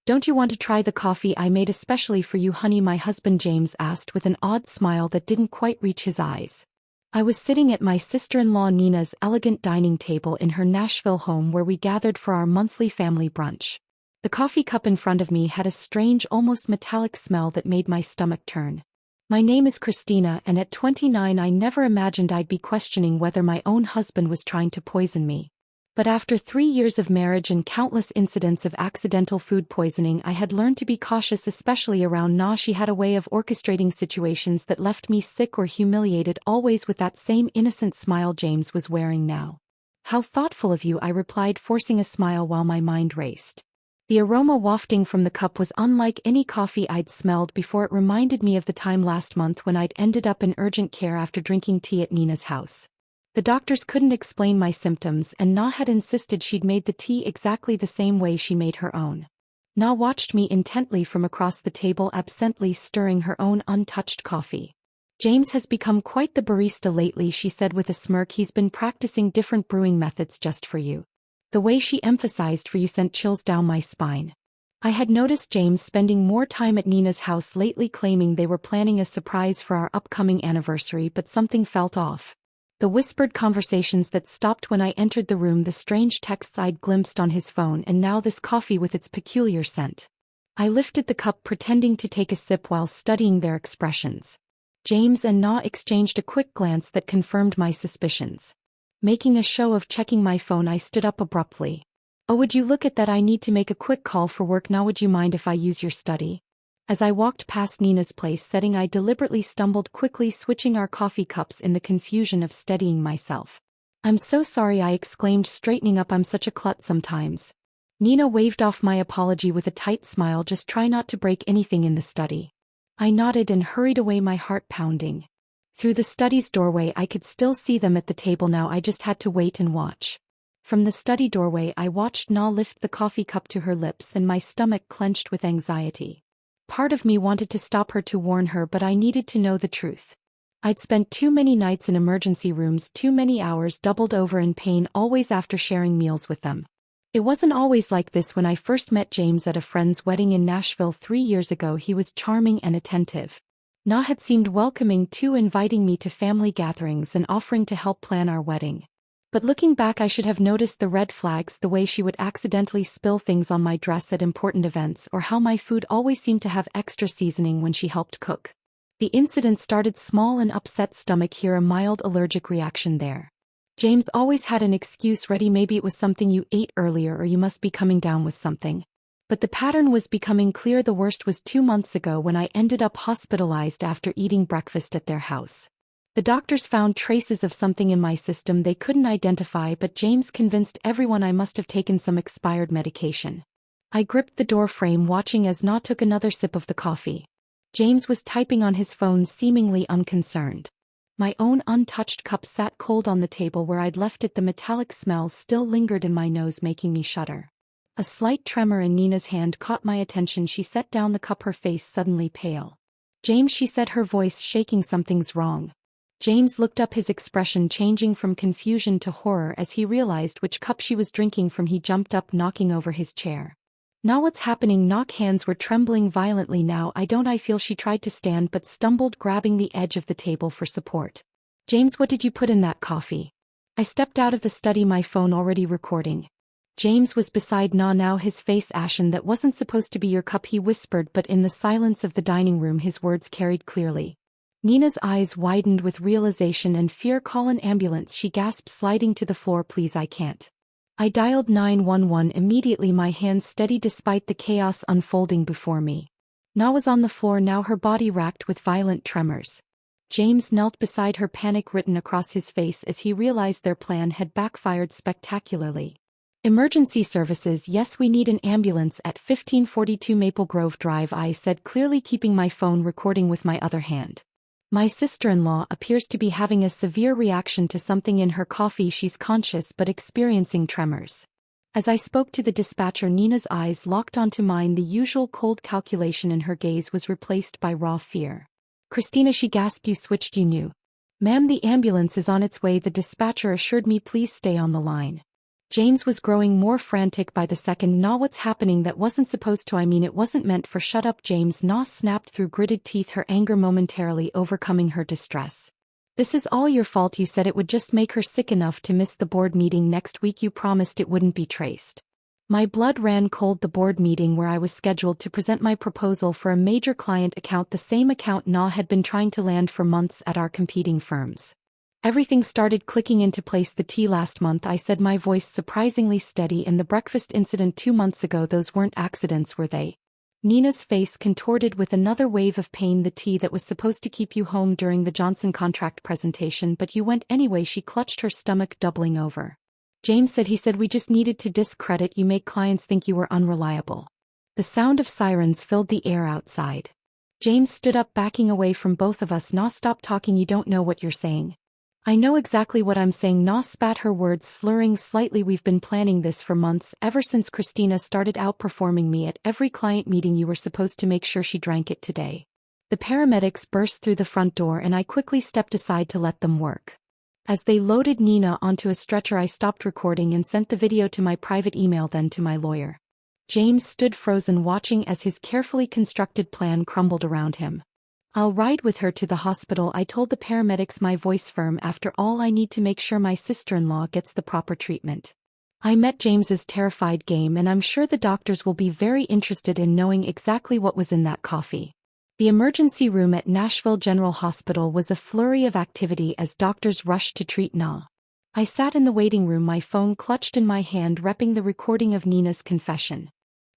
Don't you want to try the coffee I made especially for you, honey? My husband James asked with an odd smile that didn't quite reach his eyes. I was sitting at my sister-in-law Nina's elegant dining table in her Nashville home where we gathered for our monthly family brunch. The coffee cup in front of me had a strange, almost metallic smell that made my stomach turn. My name is Christina, and at 29 I never imagined I'd be questioning whether my own husband was trying to poison me. But after 3 years of marriage and countless incidents of accidental food poisoning, I had learned to be cautious, especially around Na. She had a way of orchestrating situations that left me sick or humiliated, always with that same innocent smile James was wearing now. How thoughtful of you, I replied, forcing a smile while my mind raced. The aroma wafting from the cup was unlike any coffee I'd smelled before. It reminded me of the time last month when I'd ended up in urgent care after drinking tea at Nina's house. The doctors couldn't explain my symptoms, and Na had insisted she'd made the tea exactly the same way she made her own. Na watched me intently from across the table, absently stirring her own untouched coffee. James has become quite the barista lately, she said with a smirk. He's been practicing different brewing methods just for you. The way she emphasized "for you" sent chills down my spine. I had noticed James spending more time at Nina's house lately, claiming they were planning a surprise for our upcoming anniversary, but something felt off. The whispered conversations that stopped when I entered the room, the strange texts I'd glimpsed on his phone, and now this coffee with its peculiar scent. I lifted the cup, pretending to take a sip while studying their expressions. James and Na exchanged a quick glance that confirmed my suspicions. Making a show of checking my phone, I stood up abruptly. "Oh, would you look at that? I need to make a quick call for work now. Would you mind if I use your study?" As I walked past Nina's place setting, I deliberately stumbled, quickly switching our coffee cups in the confusion of steadying myself. "I'm so sorry," I exclaimed, straightening up. "I'm such a klutz sometimes." Nina waved off my apology with a tight smile. "Just try not to break anything in the study." I nodded and hurried away, my heart pounding. Through the study's doorway I could still see them at the table now. I just had to wait and watch. From the study doorway I watched Na lift the coffee cup to her lips, and my stomach clenched with anxiety. Part of me wanted to stop her, to warn her, but I needed to know the truth. I'd spent too many nights in emergency rooms, too many hours doubled over in pain, always after sharing meals with them. It wasn't always like this. When I first met James at a friend's wedding in Nashville 3 years ago, he was charming and attentive. Na had seemed welcoming too, inviting me to family gatherings and offering to help plan our wedding. But looking back, I should have noticed the red flags: the way she would accidentally spill things on my dress at important events, or how my food always seemed to have extra seasoning when she helped cook. The incident started small: an upset stomach here, a mild allergic reaction there. James always had an excuse ready: maybe it was something you ate earlier, or you must be coming down with something. But the pattern was becoming clear. The worst was 2 months ago when I ended up hospitalized after eating breakfast at their house. The doctors found traces of something in my system they couldn't identify, but James convinced everyone I must have taken some expired medication. I gripped the door frame, watching as Na took another sip of the coffee. James was typing on his phone, seemingly unconcerned. My own untouched cup sat cold on the table where I'd left it. The metallic smell still lingered in my nose, making me shudder. A slight tremor in Nina's hand caught my attention. She set down the cup, her face suddenly pale. "James," she said, her voice shaking, "something's wrong." James looked up, his expression changing from confusion to horror as he realized which cup she was drinking from. He jumped up, knocking over his chair. "Now what's happening?" Na's hands were trembling violently now. I feel." She tried to stand but stumbled, grabbing the edge of the table for support. "James, what did you put in that coffee?" I stepped out of the study, my phone already recording. James was beside Na now, his face ashen. "That wasn't supposed to be your cup," he whispered, but in the silence of the dining room his words carried clearly. Nina's eyes widened with realization and fear. "Call an ambulance," she gasped, sliding to the floor. "Please, I can't." I dialed 911 immediately, my hands steady despite the chaos unfolding before me. Na was on the floor now, her body racked with violent tremors. James knelt beside her, panic written across his face as he realized their plan had backfired spectacularly. "Emergency services, yes, we need an ambulance at 1542 Maple Grove Drive," I said, clearly keeping my phone recording with my other hand. "My sister-in-law appears to be having a severe reaction to something in her coffee. She's conscious but experiencing tremors." As I spoke to the dispatcher, Nina's eyes locked onto mine. The usual cold calculation in her gaze was replaced by raw fear. "Christina," she gasped, "you switched, you knew." "Ma'am, the ambulance is on its way," the dispatcher assured me. "Please stay on the line." James was growing more frantic by the second. "Nah, what's happening? That wasn't supposed to. I mean, it wasn't meant for." "Shut up, James." Nah snapped through gritted teeth, her anger momentarily overcoming her distress. "This is all your fault. You said it would just make her sick enough to miss the board meeting next week. You promised it wouldn't be traced." My blood ran cold. The board meeting where I was scheduled to present my proposal for a major client account, the same account Na had been trying to land for months at our competing firms. Everything started clicking into place. "The tea last month," I said, my voice surprisingly steady. "And the breakfast incident 2 months ago, those weren't accidents, were they?" Nina's face contorted with another wave of pain. "The tea that was supposed to keep you home during the Johnson contract presentation, but you went anyway." She clutched her stomach, doubling over. "James said we just needed to discredit you, make clients think you were unreliable." The sound of sirens filled the air outside. James stood up, backing away from both of us. "Na, stop talking. You don't know what you're saying." "I know exactly what I'm saying." Na spat, her words slurring slightly. "We've been planning this for months, ever since Christina started outperforming me at every client meeting. You were supposed to make sure she drank it today." The paramedics burst through the front door and I quickly stepped aside to let them work. As they loaded Nina onto a stretcher, I stopped recording and sent the video to my private email, then to my lawyer. James stood frozen, watching as his carefully constructed plan crumbled around him. "I'll ride with her to the hospital," I told the paramedics, my voice firm. "After all, I need to make sure my sister-in-law gets the proper treatment." I met James's terrified game, and I'm sure the doctors will be very interested in knowing exactly what was in that coffee. The emergency room at Nashville General Hospital was a flurry of activity as doctors rushed to treat Na. I sat in the waiting room, my phone clutched in my hand, repping the recording of Nina's confession.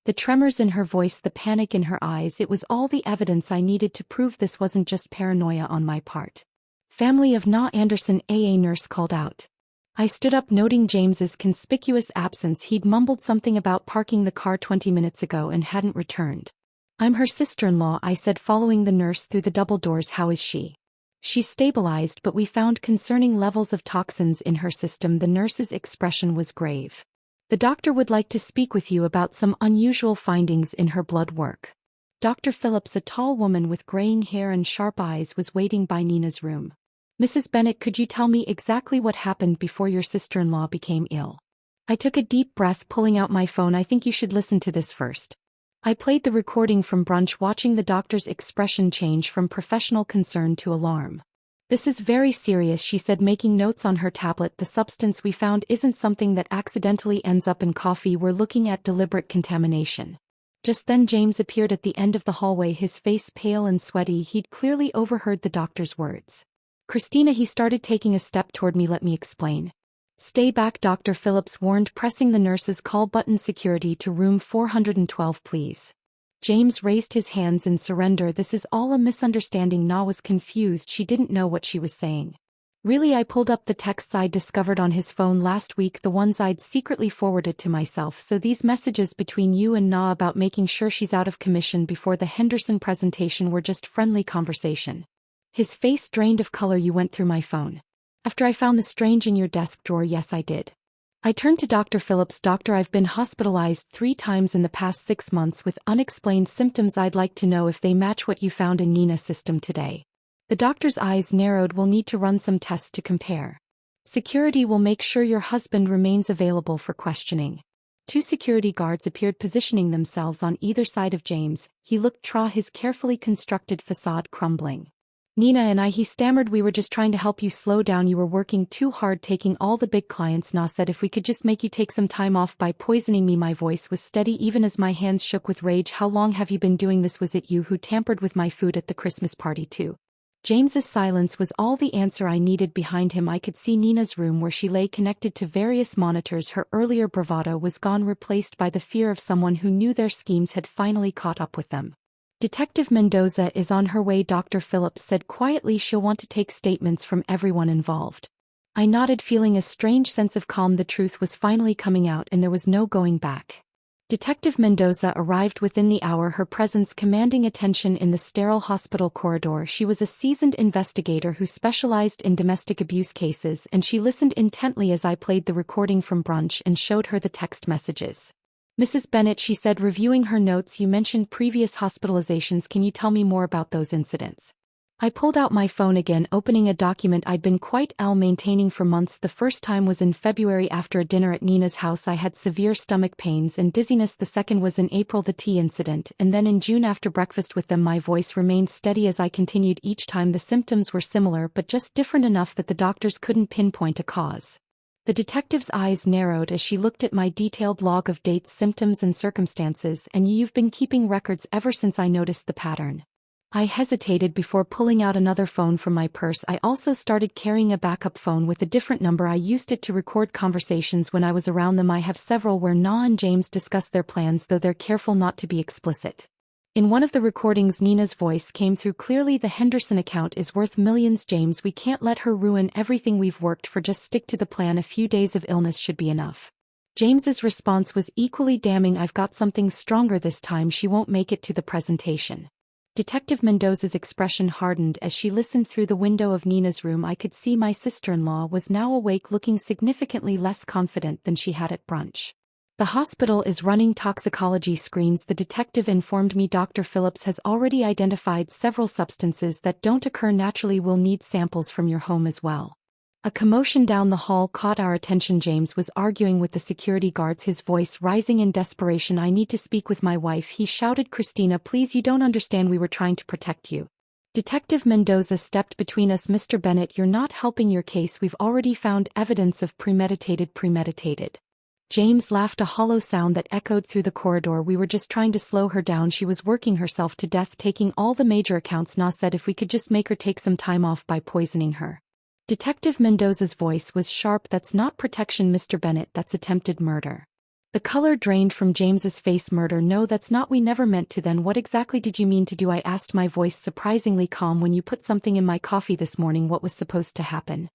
The tremors in her voice, the panic in her eyes, it was all the evidence I needed to prove this wasn't just paranoia on my part. "Family of Na Anderson," a nurse called out. I stood up, noting James's conspicuous absence. He'd mumbled something about parking the car 20 minutes ago and hadn't returned. "I'm her sister-in-law," I said, following the nurse through the double doors. "How is she?" "She's stabilized, but we found concerning levels of toxins in her system." The nurse's expression was grave. "The doctor would like to speak with you about some unusual findings in her blood work." Dr. Phillips, a tall woman with graying hair and sharp eyes, was waiting by Nina's room. "Mrs. Bennett, could you tell me exactly what happened before your sister-in-law became ill?" I took a deep breath, pulling out my phone. "I think you should listen to this first." I played the recording from brunch, watching the doctor's expression change from professional concern to alarm. "This is very serious," she said, making notes on her tablet. "The substance we found isn't something that accidentally ends up in coffee. We're looking at deliberate contamination." Just then James appeared at the end of the hallway, his face pale and sweaty. He'd clearly overheard the doctor's words. "Christina," he started, taking a step toward me. "Let me explain." "Stay back," Dr. Phillips warned, pressing the nurse's call button. "Security to room 412, please." James raised his hands in surrender. "This is all a misunderstanding." Na was confused. She didn't know what she was saying. "Really?" I pulled up the texts I'd discovered on his phone last week, the ones I'd secretly forwarded to myself. "So these messages between you and Na about making sure she's out of commission before the Henderson presentation were just friendly conversation?" His face drained of color. "You went through my phone after I found the strange in your desk drawer?" "Yes, I did." I turned to Dr. Phillips. "Doctor, I've been hospitalized 3 times in the past 6 months with unexplained symptoms. I'd like to know if they match what you found in Nina's system today." The doctor's eyes narrowed. "We'll need to run some tests to compare. Security will make sure your husband remains available for questioning." 2 security guards appeared, positioning themselves on either side of James. He looked his carefully constructed facade crumbling. "Nina and I," he stammered, "we were just trying to help you slow down. You were working too hard, taking all the big clients. Na said if we could just make you take some time off by poisoning me." My voice was steady even as my hands shook with rage. "How long have you been doing this? Was it you who tampered with my food at the Christmas party too?" James's silence was all the answer I needed. Behind him I could see Nina's room, where she lay connected to various monitors. Her earlier bravado was gone, replaced by the fear of someone who knew their schemes had finally caught up with them. "Detective Mendoza is on her way," Dr. Phillips said quietly. "She'll want to take statements from everyone involved." I nodded, feeling a strange sense of calm. The truth was finally coming out, and there was no going back. Detective Mendoza arrived within the hour, her presence commanding attention in the sterile hospital corridor. She was a seasoned investigator who specialized in domestic abuse cases, and she listened intently as I played the recording from brunch and showed her the text messages. "Mrs. Bennett," she said, reviewing her notes, "you mentioned previous hospitalizations. Can you tell me more about those incidents?" I pulled out my phone again, opening a document I'd been quite maintaining for months. The first time was in February after a dinner at Nina's house. I had severe stomach pains and dizziness. The second was in April, the tea incident, and then in June after breakfast with them. My voice remained steady as I continued. Each time the symptoms were similar but just different enough that the doctors couldn't pinpoint a cause. The detective's eyes narrowed as she looked at my detailed log of dates, symptoms and circumstances. And you've been keeping records ever since I noticed the pattern. I hesitated before pulling out another phone from my purse. I also started carrying a backup phone with a different number. I used it to record conversations when I was around them. I have several where Na and James discuss their plans, though they're careful not to be explicit. In one of the recordings, Nina's voice came through clearly. The Henderson account is worth millions, James. We can't let her ruin everything we've worked for. Just stick to the plan. A few days of illness should be enough. James's response was equally damning. I've got something stronger this time. She won't make it to the presentation. Detective Mendoza's expression hardened as she listened through the window of Nina's room. I could see my sister-in-law was now awake, looking significantly less confident than she had at brunch. The hospital is running toxicology screens, the detective informed me. Dr. Phillips has already identified several substances that don't occur naturally. We'll need samples from your home as well. A commotion down the hall caught our attention. James was arguing with the security guards, his voice rising in desperation. I need to speak with my wife, he shouted. Christina, please, you don't understand. We were trying to protect you. Detective Mendoza stepped between us. Mr. Bennett, you're not helping your case. We've already found evidence of premeditated. James laughed, a hollow sound that echoed through the corridor. We were just trying to slow her down. She was working herself to death, taking all the major accounts. Na said if we could just make her take some time off by poisoning her. Detective Mendoza's voice was sharp. That's not protection, Mr. Bennett, that's attempted murder. The color drained from James's face. Murder? No, that's not. We never meant to. Then what exactly did you mean to do? I asked, my voice surprisingly calm. When you put something in my coffee this morning, what was supposed to happen?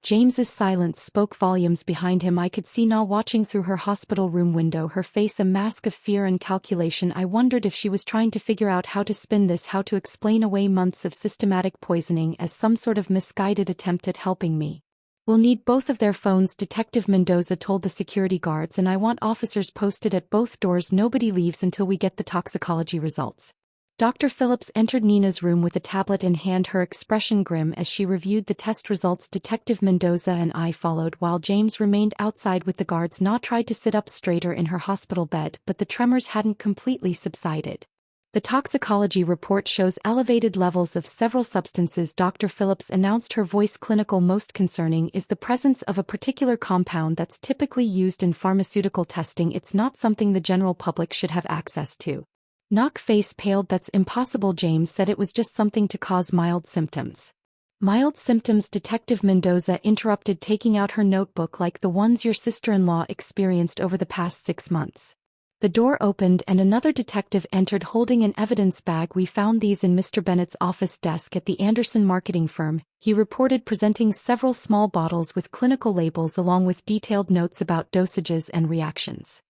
James's silence spoke volumes. Behind him I could see Na watching through her hospital room window, her face a mask of fear and calculation. I wondered if she was trying to figure out how to spin this, how to explain away months of systematic poisoning as some sort of misguided attempt at helping me. We'll need both of their phones, Detective Mendoza told the security guards, and I want officers posted at both doors. Nobody leaves until we get the toxicology results. Dr. Phillips entered Nina's room with a tablet in hand, her expression grim as she reviewed the test results. Detective Mendoza and I followed while James remained outside with the guards. Na tried to sit up straighter in her hospital bed, but the tremors hadn't completely subsided. The toxicology report shows elevated levels of several substances, Dr. Phillips announced, her voice clinical. Most concerning is the presence of a particular compound that's typically used in pharmaceutical testing. It's not something the general public should have access to. Na's face paled. That's impossible. James said it was just something to cause mild symptoms. Mild symptoms, Detective Mendoza interrupted, taking out her notebook. Like the ones your sister-in-law experienced over the past 6 months. The door opened and another detective entered holding an evidence bag. We found these in Mr. Bennett's office desk at the Anderson marketing firm, he reported, presenting several small bottles with clinical labels along with detailed notes about dosages and reactions.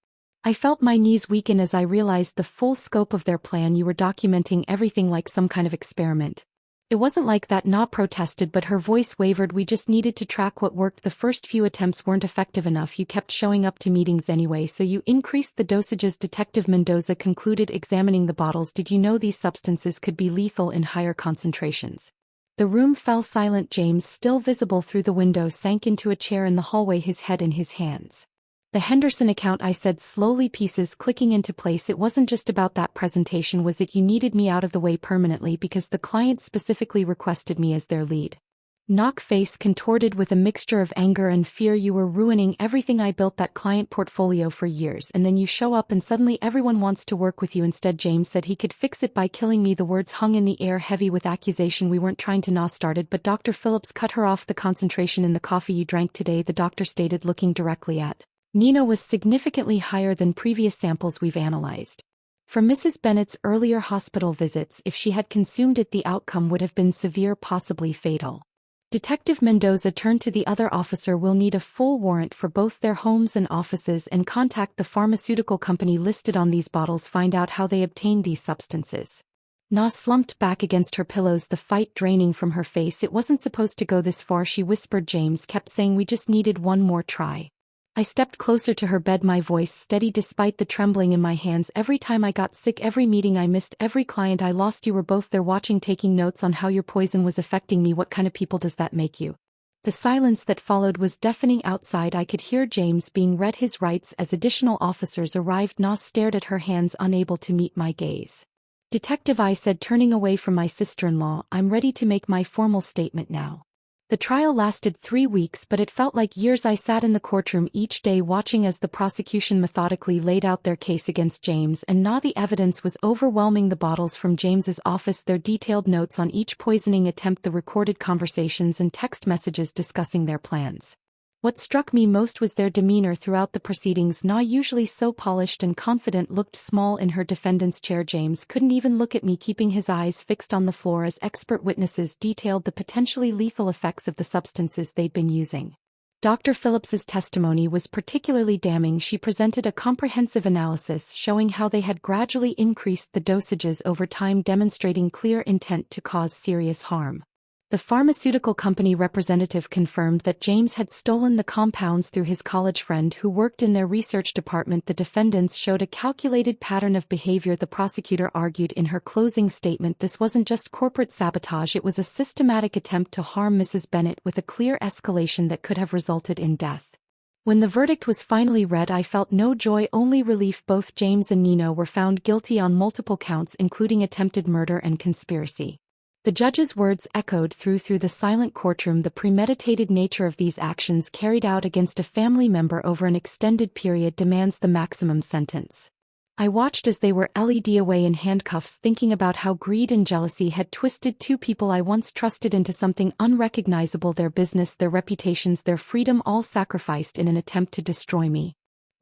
I felt my knees weaken as I realized the full scope of their plan. You were documenting everything like some kind of experiment. It wasn't like that, Na protested, but her voice wavered. We just needed to track what worked. The first few attempts weren't effective enough. You kept showing up to meetings anyway, so you increased the dosages, Detective Mendoza concluded, examining the bottles. Did you know these substances could be lethal in higher concentrations? The room fell silent. James, still visible through the window, sank into a chair in the hallway, his head in his hands. The Henderson account, I said slowly, pieces clicking into place. It wasn't just about that presentation, was it? You needed me out of the way permanently because the client specifically requested me as their lead. Na's face contorted with a mixture of anger and fear. You were ruining everything I built, that client portfolio, for years, and then you show up and suddenly everyone wants to work with you instead. James said he could fix it by killing me. The words hung in the air, heavy with accusation. We weren't trying to. Na started, but Dr. Phillips cut her off. The concentration in the coffee you drank today, the doctor stated, looking directly at Nina, was significantly higher than previous samples we've analyzed. From Mrs. Bennett's earlier hospital visits, if she had consumed it, the outcome would have been severe, possibly fatal. Detective Mendoza turned to the other officer. We'll need a full warrant for both their homes and offices and contact the pharmaceutical company listed on these bottles. Find out how they obtained these substances. Na slumped back against her pillows, the fight draining from her face. It wasn't supposed to go this far, she whispered. James kept saying we just needed one more try. I stepped closer to her bed, my voice steady despite the trembling in my hands. Every time I got sick, every meeting I missed, every client I lost, you were both there watching, taking notes on how your poison was affecting me. What kind of people does that make you? The silence that followed was deafening. Outside I could hear James being read his rights as additional officers arrived. Nas stared at her, hands unable to meet my gaze. "Detective," I said, turning away from my sister-in-law, "I'm ready to make my formal statement now." The trial lasted 3 weeks, but it felt like years. I sat in the courtroom each day watching as the prosecution methodically laid out their case against James and Na. The evidence was overwhelming. The bottles from James's office, their detailed notes on each poisoning attempt, the recorded conversations and text messages discussing their plans. What struck me most was their demeanor throughout the proceedings. Na, usually so polished and confident, looked small in her defendant's chair. James couldn't even look at me, keeping his eyes fixed on the floor as expert witnesses detailed the potentially lethal effects of the substances they'd been using. Dr. Phillips's testimony was particularly damning. She presented a comprehensive analysis showing how they had gradually increased the dosages over time, demonstrating clear intent to cause serious harm. The pharmaceutical company representative confirmed that James had stolen the compounds through his college friend who worked in their research department. The defendants showed a calculated pattern of behavior. The prosecutor argued in her closing statement this wasn't just corporate sabotage, it was a systematic attempt to harm Mrs. Bennett, with a clear escalation that could have resulted in death. When the verdict was finally read, I felt no joy, only relief. Both James and Nino were found guilty on multiple counts, including attempted murder and conspiracy. The judge's words echoed through the silent courtroom. The premeditated nature of these actions carried out against a family member over an extended period demands the maximum sentence. I watched as they were led away in handcuffs, thinking about how greed and jealousy had twisted two people I once trusted into something unrecognizable: their business, their reputations, their freedom, all sacrificed in an attempt to destroy me.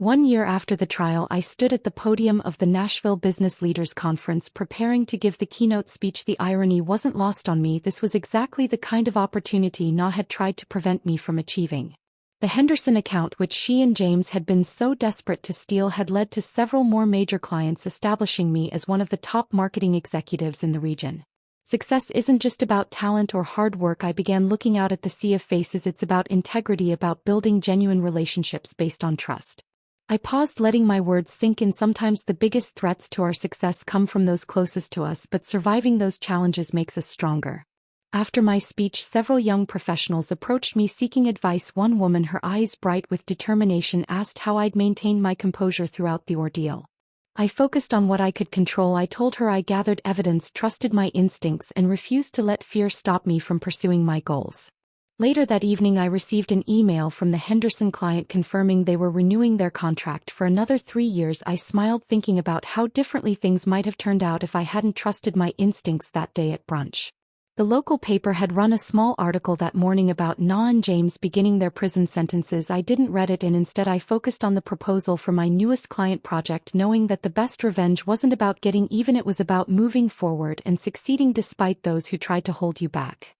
1 year after the trial, I stood at the podium of the Nashville Business Leaders Conference preparing to give the keynote speech. The irony wasn't lost on me. This was exactly the kind of opportunity Na had tried to prevent me from achieving. The Henderson account, which she and James had been so desperate to steal, had led to several more major clients, establishing me as one of the top marketing executives in the region. Success isn't just about talent or hard work. I began looking out at the sea of faces. It's about integrity, about building genuine relationships based on trust. I paused, letting my words sink in. Sometimes the biggest threats to our success come from those closest to us, but surviving those challenges makes us stronger. After my speech, several young professionals approached me seeking advice. One woman, her eyes bright with determination, asked how I'd maintained my composure throughout the ordeal. I focused on what I could control. I told her I gathered evidence, trusted my instincts, and refused to let fear stop me from pursuing my goals. Later that evening, I received an email from the Henderson client confirming they were renewing their contract for another 3 years. I smiled, thinking about how differently things might have turned out if I hadn't trusted my instincts that day at brunch. The local paper had run a small article that morning about Na and James beginning their prison sentences. I didn't read it, and instead I focused on the proposal for my newest client project, knowing that the best revenge wasn't about getting even, it was about moving forward and succeeding despite those who tried to hold you back.